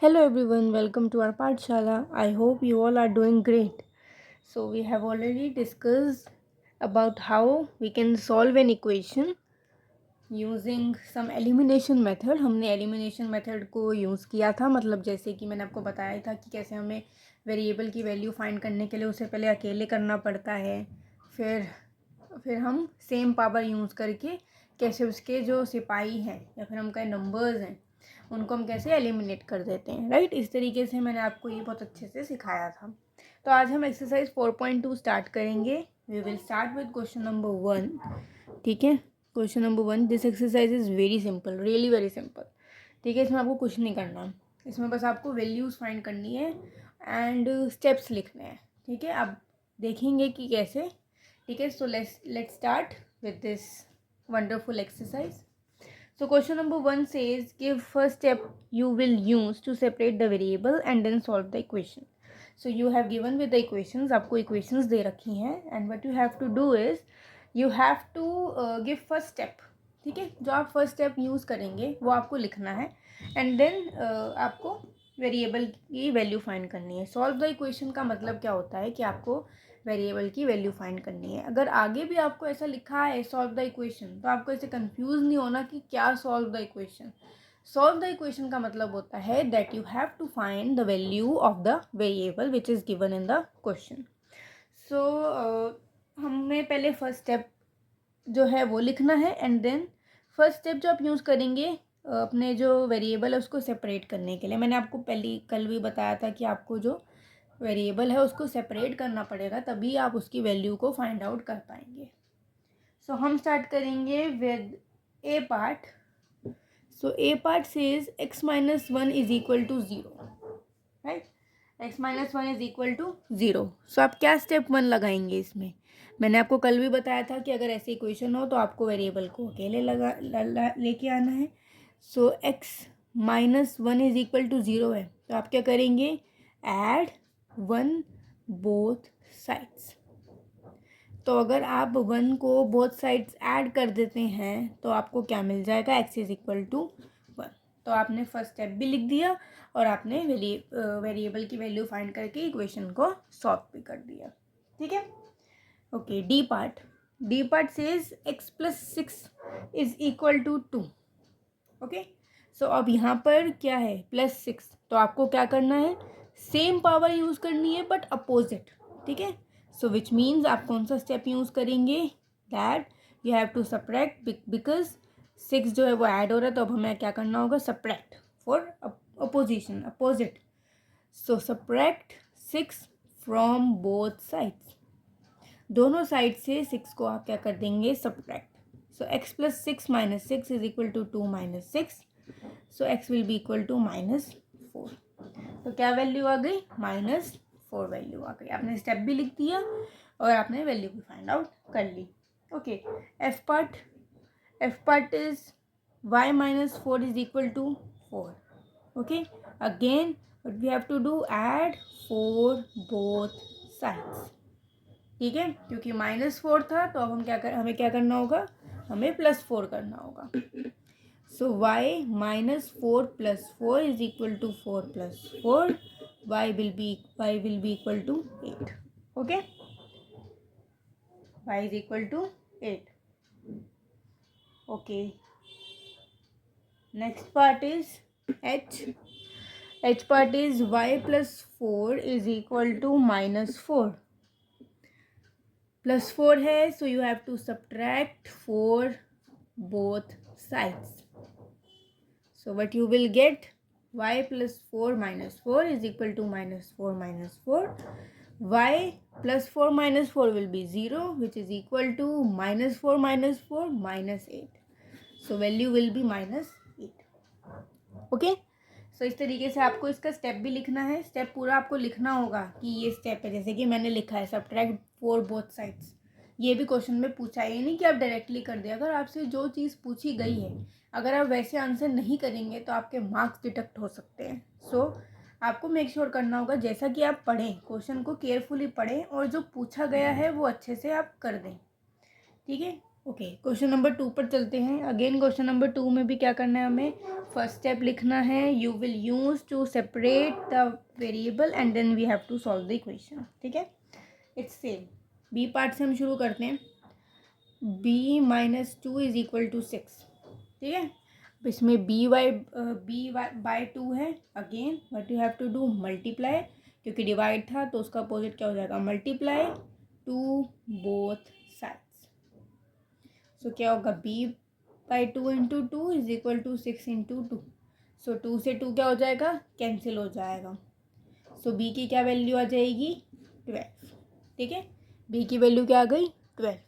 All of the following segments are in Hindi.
Hello everyone, welcome to our Pathshala. I hope you all are doing great. So we have already discussed about how we can solve an equation using some elimination method. हमने elimination method को यूज़ किया था, मतलब जैसे कि मैंने आपको बताया था कि कैसे हमें वेरिएबल की वैल्यू फाइंड करने के लिए उसे पहले अकेले करना पड़ता है, फिर हम सेम पावर यूज़ करके कैसे उसके जो सिपाही हैं या फिर हम कहें नंबर्स हैं उनको हम कैसे एलिमिनेट कर देते हैं, राइट। इस तरीके से मैंने आपको ये बहुत अच्छे से सिखाया था। तो आज हम एक्सरसाइज 4.2 स्टार्ट करेंगे। We will start with question number 1। ठीक है, question number 1। This exercise is very simple, really very simple. ठीक है, इसमें आपको कुछ नहीं करना, इसमें बस आपको वैल्यूज़ फाइंड करनी है एंड स्टेप्स लिखने हैं। ठीक है, आप देखेंगे कि कैसे। ठीक है, so let's start with this wonderful exercise. So question number 1 says give first step you will use to separate the variable and then solve the equation. So you have given with the equations, आपको equations दे रखी हैं and what you have to do is you have to give first step. ठीक है, जो आप फर्स्ट स्टेप यूज़ करेंगे वो आपको लिखना है एंड देन आपको वेरिएबल की वैल्यू फाइंड करनी है। सॉल्व द इक्वेशन का मतलब क्या होता है कि आपको वेरिएबल की वैल्यू फाइंड करनी है। अगर आगे भी आपको ऐसा लिखा है सॉल्व द इक्वेशन, तो आपको ऐसे कंफ्यूज नहीं होना कि क्या solve the equation. Solve the equation का मतलब होता है that you have to find the value of the variable which is given in the question. So हमें पहले फर्स्ट स्टेप जो है वो लिखना है एंड देन फर्स्ट स्टेप जो आप यूज़ करेंगे अपने जो वेरिएबल है उसको सेपरेट करने के लिए। मैंने आपको कल भी बताया था कि आपको जो वेरिएबल है उसको सेपरेट करना पड़ेगा, तभी आप उसकी वैल्यू को फाइंड आउट कर पाएंगे। सो हम स्टार्ट करेंगे with A part. So A part says x minus 1 is equal to 0, right. x minus 1 is equal to 0। So आप क्या स्टेप 1 लगाएंगे इसमें। मैंने आपको कल भी बताया था कि अगर ऐसे इक्वेशन हो तो आपको वेरिएबल को अकेले लेके आना है। So x minus 1 is equal to 0 है, तो आप क्या करेंगे, ऐड 1 बोथ साइड्स। तो अगर आप 1 को बोथ साइड्स ऐड कर देते हैं तो आपको क्या मिल जाएगा, x इज इक्वल टू 1। तो आपने फर्स्ट स्टेप भी लिख दिया और आपने वेरिएबल की वैल्यू फाइंड करके इक्वेशन को सॉल्व भी कर दिया। ठीक है, okay. D part says x plus 6 is equal to 2। Okay, so अब यहाँ पर क्या है, +6, तो आपको क्या करना है, सेम पावर यूज़ करनी है बट अपोजिट। ठीक है, सो विच मीन्स आप कौन सा स्टेप यूज़ करेंगे, that you have to subtract, because 6 जो है वो ऐड हो रहा है, तो अब हमें क्या करना होगा, subtract for opposition, opposite. So subtract 6 from both sides, दोनों साइड से 6 को आप क्या कर देंगे, subtract. So x plus 6 minus 6 is equal to 2 minus 6, so x will be equal to -4। तो क्या वैल्यू आ गई, -4 वैल्यू आ गई। आपने स्टेप भी लिख दिया और आपने वैल्यू भी फाइंड आउट कर ली। Okay, F part is y minus 4 is equal to 4। Okay, again what we have to do, add 4 both sides। ठीक है, क्योंकि -4 था तो अब हमें क्या करना होगा, हमें +4 करना होगा। So y minus 4 plus 4 is equal to 4 plus 4, y will be equal to 8। Okay, y is equal to 8। Okay, next part is h part is y plus 4 is equal to -4। +4 है, so you have to subtract 4 both sides. So what you will get, y plus 4 minus 4 is equal to -4 minus 4. Y plus 4 minus 4 will be 0, which is equal to -4 minus 4 -8. So value will be -8. Okay, सो इस तरीके से आपको इसका स्टेप भी लिखना है। स्टेप पूरा आपको लिखना होगा कि ये स्टेप है, जैसे कि मैंने लिखा है सब्ट्रैक्ट 4 बोथ साइड्स। ये भी क्वेश्चन में पूछा है, ये नहीं कि आप डायरेक्टली कर दिया। अगर आपसे जो चीज़ पूछी गई है अगर आप वैसे आंसर नहीं करेंगे तो आपके मार्क्स डिडक्ट हो सकते हैं। सो आपको मेक श्योर करना होगा जैसा कि आप पढ़ें, क्वेश्चन को केयरफुली पढ़ें और जो पूछा गया है वो अच्छे से आप कर दें। ठीक है, ओके, क्वेश्चन नंबर 2 पर चलते हैं। अगेन क्वेश्चन नंबर 2 में भी क्या करना है हमें, फर्स्ट स्टेप लिखना है, you will use to separate the variable and then we have to solve the equation. ठीक है, इट्स सेम। बी पार्ट से हम शुरू करते हैं। b minus 2 is equal to 6। ठीक है, इसमें b बाय 2 है। Again what you have to do, multiply, क्योंकि डिवाइड था तो उसका अपोजिट क्या हो जाएगा, multiply to both sides. So क्या होगा, b by 2 into 2 is equal to 6 into 2। So 2 से 2 क्या हो जाएगा, कैंसिल हो जाएगा। सो b की क्या वैल्यू आ जाएगी, 12। ठीक है, b की वैल्यू क्या आ गई, 12।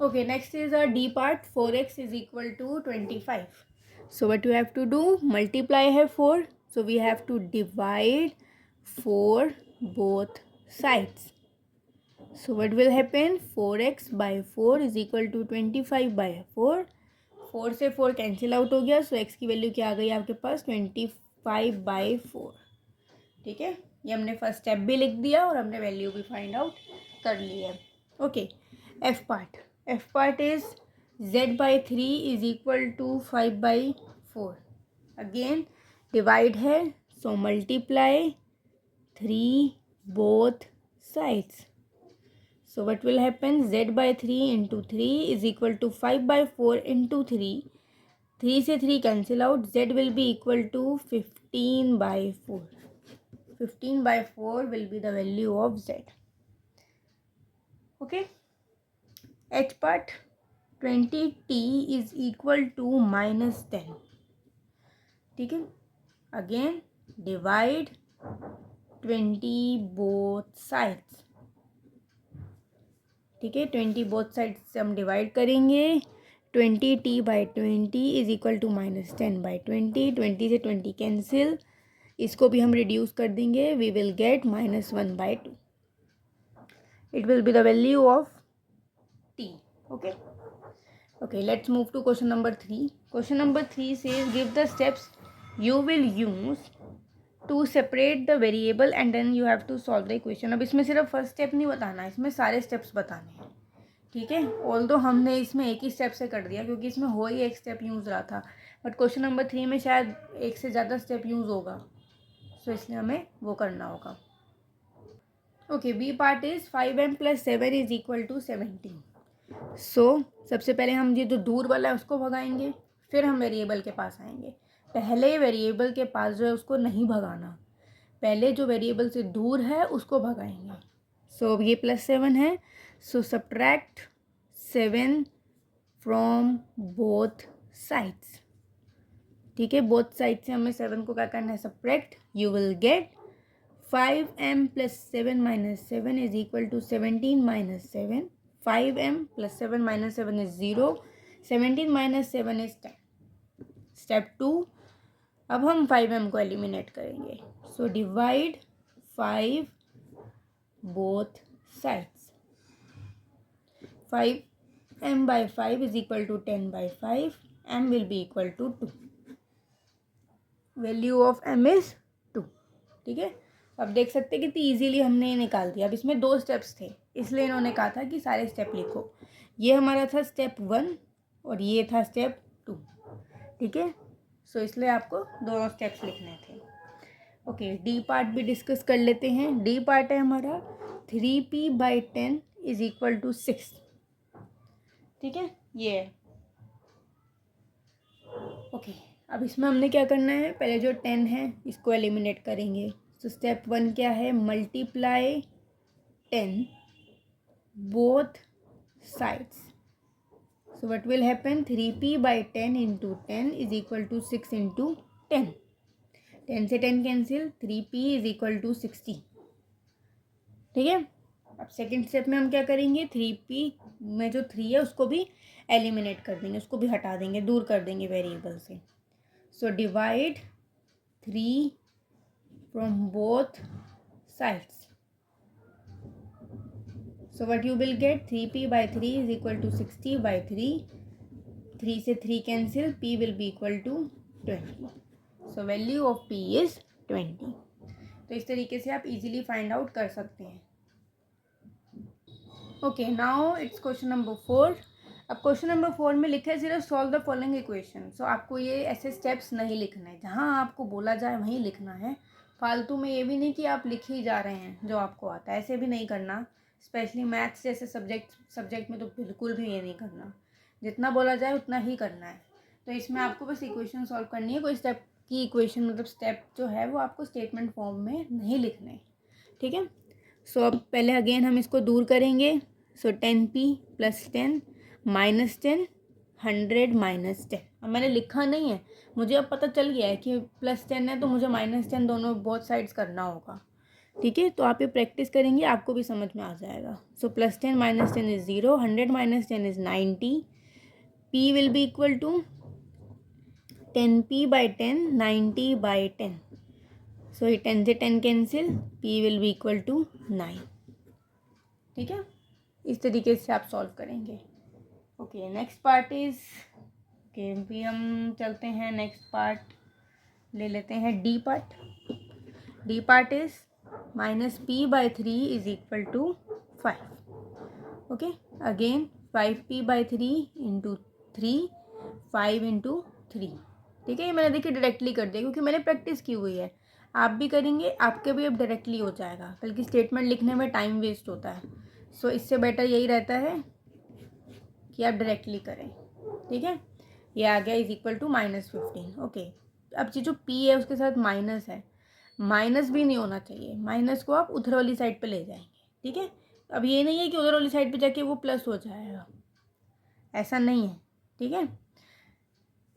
Okay, next is our d part. 4x is equal to 25. So what you have to do, multiply है 4, so we have to divide 4 both sides. So what will happen, 4x by 4 is equal to 25 by 4. 4 से 4 कैंसिल आउट हो गया, सो x की वैल्यू क्या आ गई आपके पास, 25 बाई 4। ठीक है, ये हमने फर्स्ट स्टेप भी लिख दिया और हमने वैल्यू भी फाइंड आउट कर ली है। Okay, F part is z by 3 is equal to 5 by 4। Again divide है, so multiply 3 both sides. So what will happen, z by 3 into 3 is equal to 5 by 4 into 3. 3 से 3 cancel out, z will be equal to 15 by 4. 15 by 4 will be the value of z. Okay. H part, 20t is equal to minus 10. ठीक है, again divide 20 both sides. ठीक है, 20 बोथ साइड से हम डिवाइड करेंगे। 20t by 20 is equal to minus 10 by 20। 20 से 20 कैंसिल, इसको भी हम रिड्यूस कर देंगे, we will get minus 1 by 2। It will be the value of t। Okay okay, let's move to question number 3। Question number 3 से give the steps you will use to separate the variable and then you have to solve the equation. अब इसमें सिर्फ फर्स्ट स्टेप नहीं बताना है, इसमें सारे स्टेप्स बताने हैं। ठीक है, ऑल्दो हमने इसमें एक ही स्टेप से कर दिया क्योंकि इसमें हो ही एक स्टेप यूज़ रहा था, बट क्वेश्चन नंबर 3 में शायद एक से ज़्यादा स्टेप यूज़ होगा, सो इसलिए हमें वो करना होगा। Okay, B part is 5m plus 7 is equal to 17। So सबसे पहले हम ये जो दूर वाला है उसको भगाएंगे, फिर हम वेरिएबल के पास आएंगे। पहले वेरिएबल के पास जो है उसको नहीं भगाना, पहले जो वेरिएबल से दूर है उसको भगाएंगे। सो ये प्लस 7 है, सो सब्ट्रैक्ट 7 फ्रॉम बोथ साइड्स। ठीक है, बोथ साइड से हमें 7 को क्या करना है, subtract. You will get 5m plus 7 minus 7 is equal to 17 minus 7। 5m plus 7 minus 7 is 0। 17 minus 7 is 10। Step 2, अब हम 5m को एलिमिनेट करेंगे। So divide 5 both sides. 5m by 5 is equal to 10 by 5. m will be equal to 2. Value of m is 2। ठीक है, अब देख सकते हैं कितनी इजीली हमने ये निकाल दिया। अब इसमें 2 स्टेप्स थे, इसलिए इन्होंने कहा था कि सारे स्टेप लिखो। ये हमारा था स्टेप 1 और ये था स्टेप 2। ठीक है, सो इसलिए आपको दोनों स्टेप्स लिखने थे। ओके, डी पार्ट भी डिस्कस कर लेते हैं। डी पार्ट है हमारा 3p by 10 is equal to 6। ठीक है, ये है। ओके, अब इसमें हमने क्या करना है, पहले जो 10 है इसको एलिमिनेट करेंगे। तो स्टेप 1 क्या है, multiply 10 both sides. So what will happen, 3p by 10 into 10 is equal to 6 into 10। 10 से 10 cancel, 3p is equal to 60। ठीक है, अब सेकेंड स्टेप में हम क्या करेंगे, 3p में जो 3 है उसको भी एलिमिनेट कर देंगे, उसको भी हटा देंगे, दूर कर देंगे वेरिएबल से। So divide 3 from both sides. So what you will get, 3p by 3 is equal to 60 by 3। 3 से 3 cancel, p will be equal to 20। So value of p is 20। तो इस तरीके से आप इजीली फाइंड आउट कर सकते हैं। Okay, now it's question number 4. अब क्वेश्चन नंबर 4 में लिखा है सिर्फ सॉल्व द फॉलोइंग इक्वेशन. सो आपको ये ऐसे स्टेप्स नहीं लिखना है, जहाँ आपको बोला जाए वहीं लिखना है. फालतू में ये भी नहीं कि आप लिख ही जा रहे हैं जो आपको आता है, ऐसे भी नहीं करना. स्पेशली मैथ्स जैसे सब्जेक्ट में तो बिल्कुल भी ये नहीं करना. जितना बोला जाए उतना ही करना है. तो इसमें आपको बस इक्वेशन सॉल्व करनी है. कोई स्टेप की इक्वेशन मतलब स्टेप जो है वो आपको स्टेटमेंट फॉर्म में नहीं लिखने. ठीक है. सो अब पहले अगेन हम इसको दूर करेंगे. सो 10p + 10 - 10 100 - 10. अब मैंने लिखा नहीं है, मुझे अब पता चल गया है कि +10 है तो मुझे -10 दोनों बोथ साइड्स करना होगा. ठीक है. तो आप ये प्रैक्टिस करेंगे, आपको भी समझ में आ जाएगा. So +10 - 10 is 0, 100 - 10 is 90. p will be equal to 10p/10, 90/10. So ये 10 से 10 cancel, p will be equal to 9. ठीक है. इस तरीके से आप सॉल्व करेंगे. Okay, next part is okay, भी हम चलते हैं नेक्स्ट पार्ट ले लेते हैं. D part. D part is -p/3 is equal to 5. Okay, again 5p/3 into 3, 5 into 3. ठीक है. ये मैंने देखिए डायरेक्टली कर दिया क्योंकि मैंने प्रैक्टिस की हुई है. आप भी करेंगे, आपके भी अब डायरेक्टली हो जाएगा. बल्कि स्टेटमेंट लिखने में टाइम वेस्ट होता है. सो इससे बेटर यही रहता है कि आप डायरेक्टली करें. ठीक है. ये आ गया इज इक्वल टू -15. ओके, अब ये जो p है उसके साथ माइनस है. माइनस भी नहीं होना चाहिए. माइनस को आप उधर वाली साइड पे ले जाएंगे. ठीक है. अब ये नहीं है कि उधर वाली साइड पे जाके वो प्लस हो जाएगा, ऐसा नहीं है. ठीक है.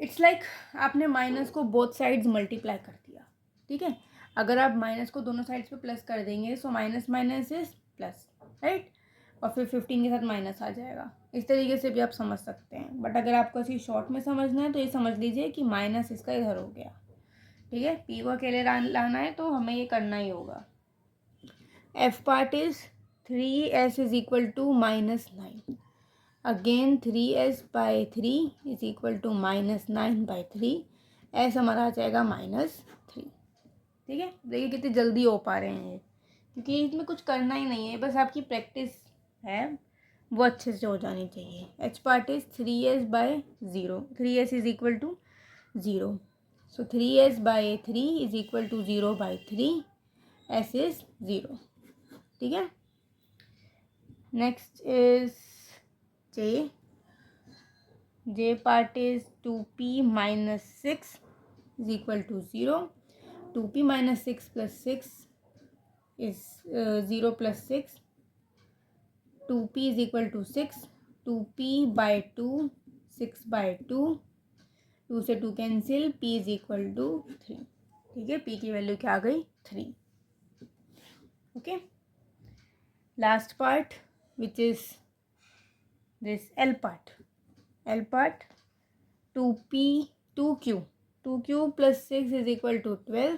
इट्स लाइक आपने माइनस को बोथ साइड्स मल्टीप्लाई कर दिया. ठीक है. अगर आप माइनस को दोनों साइड्स पे प्लस कर देंगे so minus minus is plus, right. और फिर 15 के साथ माइनस आ जाएगा. इस तरीके से भी आप समझ सकते हैं. बट अगर आपको ऐसी शॉर्ट में समझना है तो ये समझ लीजिए कि माइनस इसका इधर हो गया. ठीक है. पी को अकेले लाना है तो हमें ये करना ही होगा. F part is 3s is equal to -9. Again 3s/3 is equal to -9/3. S हमारा आ जाएगा -3. ठीक है. देखिए कितनी जल्दी हो पा रहे हैं ये, क्योंकि इसमें कुछ करना ही नहीं है, बस आपकी प्रैक्टिस है वो अच्छे से हो जानी चाहिए. H part is 3s/0. 3s is equal to 0. So 3s/3 is equal to 0/3. S is 0. ठीक है. Next is J part is 2p - 6 is equal to 0. 2p - 6 plus 6 is 0 plus 6. 2p is equal to 6. 2p/2, 6/2. 2 से 2 cancel, p is equal to 3. ठीक है. p की वैल्यू क्या आ गई? 3. Okay. Last part which is this L part. 2q plus 6 is equal to 12.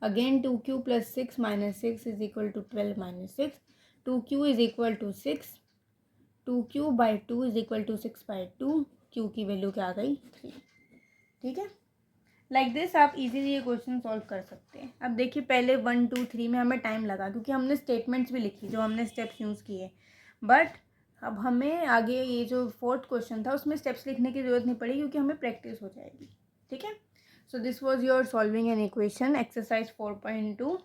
Again 2q plus 6 minus 6 is equal to 12 minus 6. 2q is equal to 6. 2q/2 is equal to 6/2. q की वैल्यू क्या आ गई? 3. ठीक है. लाइक दिस आप इजीली ये क्वेश्चन सॉल्व कर सकते हैं. अब देखिए पहले 1 2 3 में हमें टाइम लगा क्योंकि हमने स्टेटमेंट्स भी लिखी जो हमने स्टेप्स यूज़ किए. बट अब हमें आगे ये जो 4th क्वेश्चन था उसमें स्टेप्स लिखने की ज़रूरत नहीं पड़ी क्योंकि हमें प्रैक्टिस हो जाएगी. ठीक है. So this was your solving an equation exercise 4.2.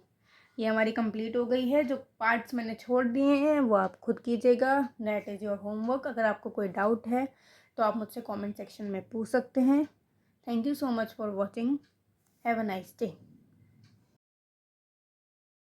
ये हमारी कंप्लीट हो गई है. जो पार्ट्स मैंने छोड़ दिए हैं वो आप खुद कीजिएगा. That is your homework. अगर आपको कोई डाउट है तो आप मुझसे कॉमेंट सेक्शन में पूछ सकते हैं. Thank you so much for watching. Have a nice day.